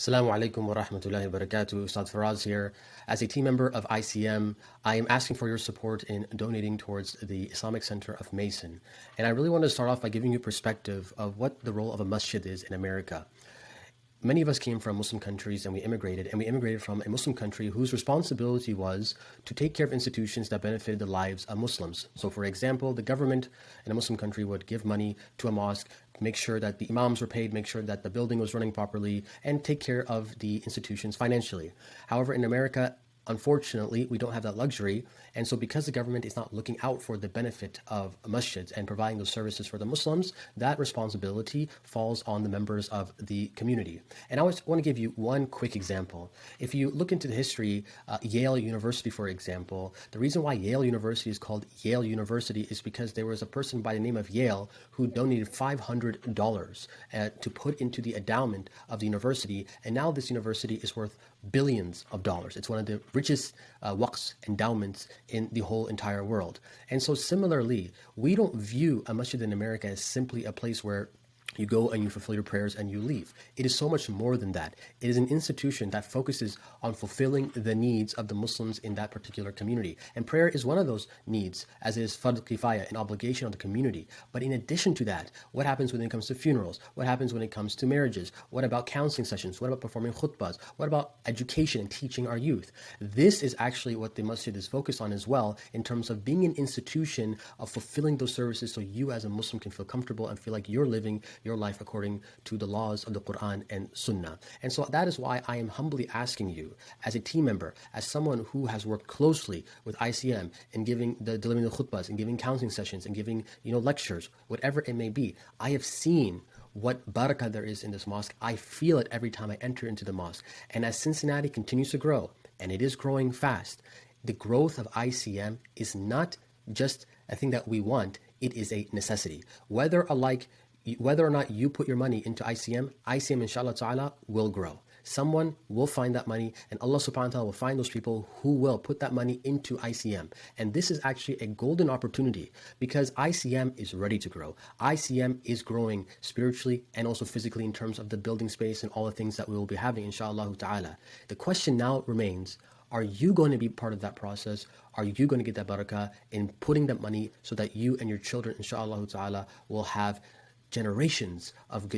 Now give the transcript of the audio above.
Assalamualaikum wa rahmatullahi wa barakatuh. Ustad Faraz here. As a team member of ICM, I am asking for your support in donating towards the Islamic Center of Mason. And I really want to start off by giving you perspective of what the role of a masjid is in America. Many of us came from Muslim countries and we immigrated from a Muslim country whose responsibility was to take care of institutions that benefited the lives of Muslims. So for example, the government in a Muslim country would give money to a mosque, make sure that the imams were paid, make sure that the building was running properly, and take care of the institutions financially. However, in America, unfortunately, we don't have that luxury. And so because the government is not looking out for the benefit of masjids and providing those services for the Muslims, that responsibility falls on the members of the community. And I want to give you one quick example. If you look into the history, Yale University, for example, the reason why Yale University is called Yale University is because there was a person by the name of Yale who donated $500 to put into the endowment of the university. And now this university is worth billions of dollars. It's one of the richest waqfs, endowments in the whole entire world. And so similarly, we don't view a masjid in America as simply a place where you go and you fulfill your prayers and you leave. It is so much more than that. It is an institution that focuses on fulfilling the needs of the Muslims in that particular community. And prayer is one of those needs, as is fard kifaya, an obligation on the community. But in addition to that, what happens when it comes to funerals? What happens when it comes to marriages? What about counseling sessions? What about performing khutbahs? What about education and teaching our youth? This is actually what the masjid is focused on as well, in terms of being an institution of fulfilling those services so you as a Muslim can feel comfortable and feel like you're living your life according to the laws of the Quran and Sunnah. And so that is why I am humbly asking you, as a team member, as someone who has worked closely with ICM in delivering the khutbahs, and giving counseling sessions, and giving lectures, whatever it may be. I have seen what barakah there is in this mosque. I feel it every time I enter into the mosque. And as Cincinnati continues to grow, and it is growing fast, the growth of ICM is not just a thing that we want, it is a necessity. Whether or not you put your money into ICM inshallah ta'ala will grow. Someone will find that money, and Allah subhanahu wa ta'ala will find those people who will put that money into ICM. And this is actually a golden opportunity, because ICM is ready to grow. ICM is growing spiritually and also physically in terms of the building space and all the things that we will be having inshallah ta'ala. The question now remains, are you going to be part of that process? Are you going to get that barakah in putting that money so that you and your children inshallah ta'ala will have generations of good